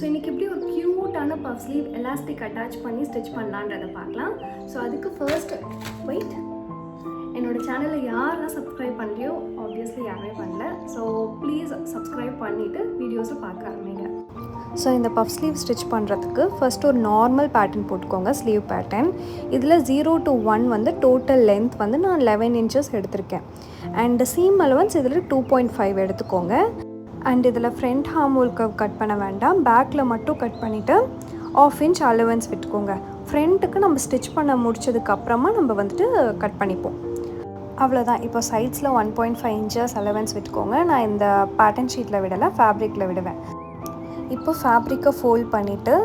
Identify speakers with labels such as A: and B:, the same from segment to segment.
A: So இன்றைக்கி எப்படி ஒரு க்யூட்டான பஃப் ஸ்லீவ் எலாஸ்டிக் அட்டாச் பண்ணி ஸ்டிச் பண்ணலான்றதை பார்க்கலாம். ஸோ அதுக்கு ஃபர்ஸ்ட் வெயிட், என்னோடய சேனலில் யாரெல்லாம் சப்ஸ்கிரைப் பண்ணலையோ ஆப்வியஸ்லி யாருமே பண்ணல. ஸோ ப்ளீஸ் சப்ஸ்கிரைப் பண்ணிவிட்டு வீடியோஸை பார்க்க ஆரம்பிங்க. ஸோ இந்த பஃப் ஸ்லீவ் ஸ்டிச் பண்ணுறதுக்கு ஃபர்ஸ்ட் ஒரு நார்மல் பேட்டர்ன் போட்டுக்கோங்க, ஸ்லீவ் பேட்டர்ன். இதில் 0 to 1 வந்து டோட்டல் லென்த் வந்து நான் 11 இன்ச்சஸ் எடுத்திருக்கேன். அண்ட் சீம் அலவன்ஸ் இதில் 2.5 எடுத்துக்கோங்க. அண்ட் இதில் front harm whole curve cut பண்ண வேண்டாம், பேக்கில் மட்டும் கட் பண்ணிவிட்டு 1/2 inch அலவன்ஸ் விட்டுக்கோங்க. ஃப்ரண்ட்டுக்கு நம்ம ஸ்டிச் பண்ண முடிச்சதுக்கப்புறமா நம்ம வந்துட்டு கட் பண்ணிப்போம். அவ்வளோதான். இப்போ சைட்ஸில் 1.5 inches அலவன்ஸ் விட்டுக்கோங்க. நான் இந்த பேட்டர்ன் ஷீட்டில் விடலை, ஃபேப்ரிக்கில் விடுவேன். இப்போ ஃபேப்ரிக்கை ஃபோல்ட் பண்ணிவிட்டு,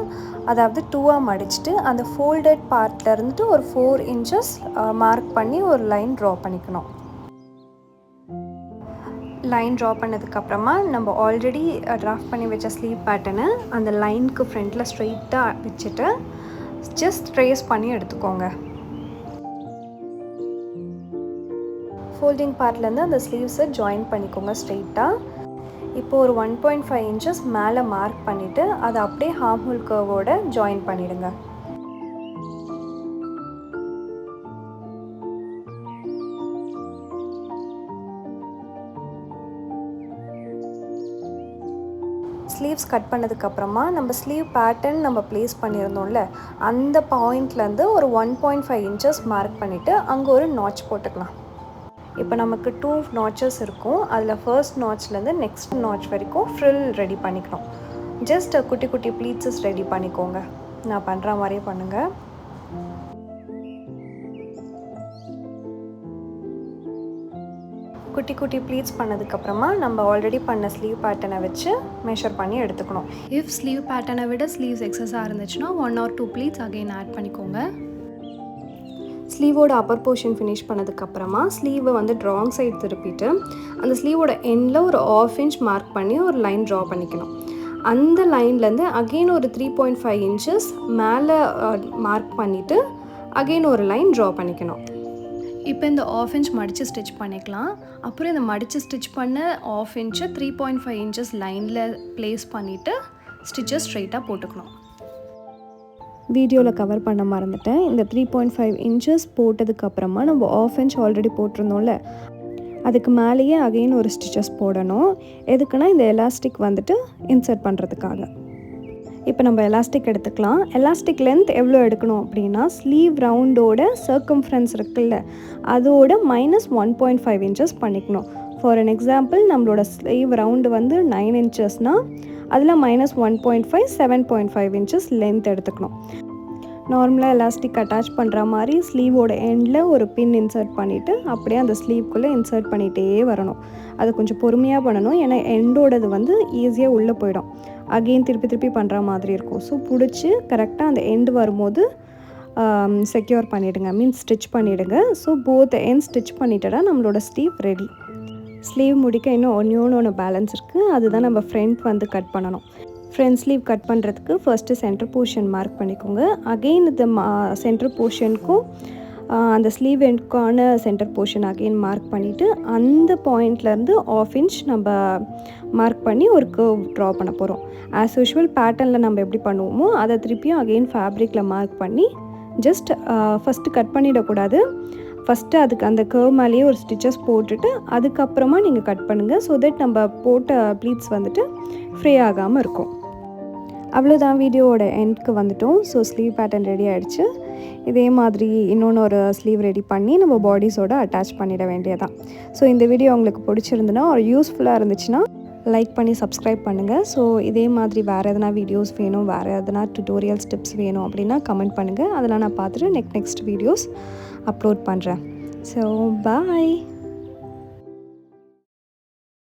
A: அதாவது 2ஆக மடிச்சுட்டு அந்த ஃபோல்டட் பார்ட்டில் இருந்துட்டு ஒரு 4 inches மார்க் பண்ணி ஒரு லைன் ட்ரா பண்ணிக்கணும். லைன் ட்ரா பண்ணதுக்கப்புறமா நம்ம ஆல்ரெடி ட்ராஃப்ட் பண்ணி வச்ச ஸ்லீவ் பேட்டர்னை அந்த லைனுக்கு ஃப்ரண்ட்டில் ஸ்ட்ரெயிட்டாக வச்சுட்டு ஜஸ்ட் ட்ரேஸ் பண்ணி எடுத்துக்கோங்க. ஃபோல்டிங் பார்ட்லேருந்து அந்த ஸ்லீவ்ஸை ஜாயின் பண்ணிக்கோங்க ஸ்ட்ரெயிட்டாக. இப்போ ஒரு 1.5 inches மேலே மார்க் பண்ணிவிட்டு அதை அப்படியே ஹார்ம் ஹோல் கர்வோட ஜாயின் பண்ணிவிடுங்க. ஸ்லீவ்ஸ் கட் பண்ணதுக்கப்புறமா நம்ம ஸ்லீவ் பேட்டர்ன் நம்ம ப்ளேஸ் பண்ணியிருந்தோம்ல, அந்த பாயிண்ட்லேருந்து ஒரு 1.5 inches மார்க் பண்ணிவிட்டு அங்கே ஒரு நாட்ச் போட்டுக்கலாம். இப்போ நமக்கு 2 notches இருக்கும். அதில் ஃபர்ஸ்ட் நாட்ச்லேருந்து நெக்ஸ்ட் நாட்ச் வரைக்கும் ஃப்ரில் ரெடி பண்ணிக்கணும். ஜஸ்ட் குட்டி குட்டி ப்ளீட்ஸஸ் ரெடி பண்ணிக்கோங்க. நான் பண்ணுற மாதிரியே பண்ணுங்கள். குட்டி குட்டி ப்ளீட்ஸ் பண்ணதுக்கப்புறமா நம்ம ஆல்ரெடி பண்ண ஸ்லீவ் பேட்டர்னை வச்சு மெஷர் பண்ணி எடுத்துக்கணும். இஃப் ஸ்லீவ் பேட்டர்னை விட ஸ்லீவ்ஸ் எக்ஸஸாக இருந்துச்சுன்னா 1 or 2 ப்ளீட்ஸ் அகைன் ஆட் பண்ணிக்கோங்க. ஸ்லீவோட அப்பர் போர்ஷன் ஃபினிஷ் பண்ணதுக்கப்புறமா ஸ்லீவை வந்து ராங் சைடு திருப்பிட்டு அந்த ஸ்லீவோட எண்டில் ஒரு 1/2 inch மார்க் பண்ணி ஒரு லைன் ட்ரா பண்ணிக்கணும். அந்த லைன்லேருந்து அகெயின் ஒரு 3.5 inches மேலே மார்க் பண்ணிவிட்டு அகெயின் ஒரு லைன் ட்ரா பண்ணிக்கணும். இப்போ இந்த 1/2 inch மடித்து ஸ்டிச் பண்ணிக்கலாம். அப்புறம் இந்த மடித்து ஸ்டிச் பண்ண 1/2 inch 3.5 inches லைனில் ப்ளேஸ் பண்ணிவிட்டு ஸ்டிச்சஸ் ஸ்ட்ரெயிட்டாக போட்டுக்கணும். வீடியோவில் கவர் பண்ண மறந்துட்டேன். இந்த 3.5 inches போட்டதுக்கப்புறமா நம்ம 1/2 inch ஆல்ரெடி போட்டிருந்தோம்ல, அதுக்கு மேலேயே அகெயின் ஒரு ஸ்டிச்சஸ் போடணும். எதுக்குன்னா இந்த எலாஸ்டிக் வந்துட்டு இன்சர்ட் பண்ணுறதுக்காக. இப்போ நம்ம எலாஸ்டிக் எடுத்துக்கலாம். எலாஸ்டிக் லென்த் எவ்வளோ எடுக்கணும் அப்படின்னா, ஸ்லீவ் ரவுண்டோட சர்க்கம்ஃபரன்ஸ் இருக்குல்ல, அதோட -1.5 inches பண்ணிக்கணும். ஃபார் அன் எக்ஸாம்பிள், நம்மளோட ஸ்லீவ் ரவுண்டு வந்து 9 inchesனால் அதில் -1.5 7.5 inches லென்த் எடுத்துக்கணும். நார்மலாக எலாஸ்டிக் அட்டாச் பண்ணுற மாதிரி ஸ்லீவோட எண்டில் ஒரு பின் இன்சர்ட் பண்ணிவிட்டு அப்படியே அந்த ஸ்லீவ்க்குள்ளே இன்சர்ட் பண்ணிகிட்டே வரணும். அது கொஞ்சம் பொறுமையாக பண்ணணும், ஏன்னா எண்டோடது வந்து ஈஸியாக உள்ளே போயிடும். அகெயின் திருப்பி திருப்பி பண்ணுற மாதிரி இருக்கும். ஸோ பிடிச்சி கரெக்டாக அந்த எண்டு வரும்போது செக்யூர் பண்ணிவிடுங்க, மீன்ஸ் ஸ்டிச் பண்ணிவிடுங்க. ஸோ போத் எண்ட் ஸ்டிச் பண்ணிட்டா நம்மளோட ஸ்லீவ் ரெடி. ஸ்லீவ் முடிக்க இன்னும் ஒன்று பேலன்ஸ் இருக்குது. அதுதான் நம்ம ஃப்ரண்ட் வந்து கட் பண்ணணும். ஃப்ரண்ட் ஸ்லீவ் கட் பண்ணுறதுக்கு ஃபர்ஸ்ட்டு சென்டர் போர்ஷன் மார்க் பண்ணிக்கோங்க. அகெயின் இந்த சென்டர் போர்ஷனுக்கும் அந்த ஸ்லீவ் எண்டுக்கான சென்டர் போர்ஷன் அகெயின் மார்க் பண்ணிவிட்டு அந்த பாயிண்ட்லேருந்து 1/2 inch நம்ம மார்க் பண்ணி ஒரு கர்வ் ட்ரா பண்ண போகிறோம். ஆஸ் யூஷுவல் பேட்டர்னில் நம்ம எப்படி பண்ணுவோமோ அதை திருப்பியும் அகெயின் ஃபேப்ரிக்கில் மார்க் பண்ணி ஜஸ்ட் ஃபஸ்ட்டு கட் பண்ணிடக்கூடாது. ஃபஸ்ட்டு அதுக்கு அந்த கர்வ் மேலேயே ஒரு ஸ்டிச்சஸ் போட்டுட்டு அதுக்கப்புறமா நீங்கள் கட் பண்ணுங்கள். ஸோ தட் நம்ம போட்ட ப்ளீட்ஸ் வந்துட்டு ஃப்ரீ ஆகாமல் இருக்கும். அவ்வளோதான், வீடியோவோட எண்டுக்கு வந்துட்டோம். ஸோ ஸ்லீவ் பேட்டர்ன் ரெடி ஆகிடுச்சு. இதே மாதிரி இன்னொன்று ஒரு ஸ்லீவ் ரெடி பண்ணி நம்ம பாடிஸோட அட்டாச் பண்ணிட வேண்டியதான். ஸோ இந்த வீடியோ உங்களுக்கு பிடிச்சிருந்துன்னா ஒரு யூஸ்ஃபுல்லாக இருந்துச்சுன்னா லைக் பண்ணி சப்ஸ்கிரைப் பண்ணுங்கள். ஸோ இதே மாதிரி வேறு எதனா வீடியோஸ் வேணும், வேறு எதனா டுட்டோரியல்ஸ் டிப்ஸ் வேணும் அப்படின்னா கமெண்ட் பண்ணுங்கள். அதெல்லாம் நான் பார்த்துட்டு நெக்ஸ்ட் வீடியோஸ் அப்லோட் பண்ணுறேன். So bye.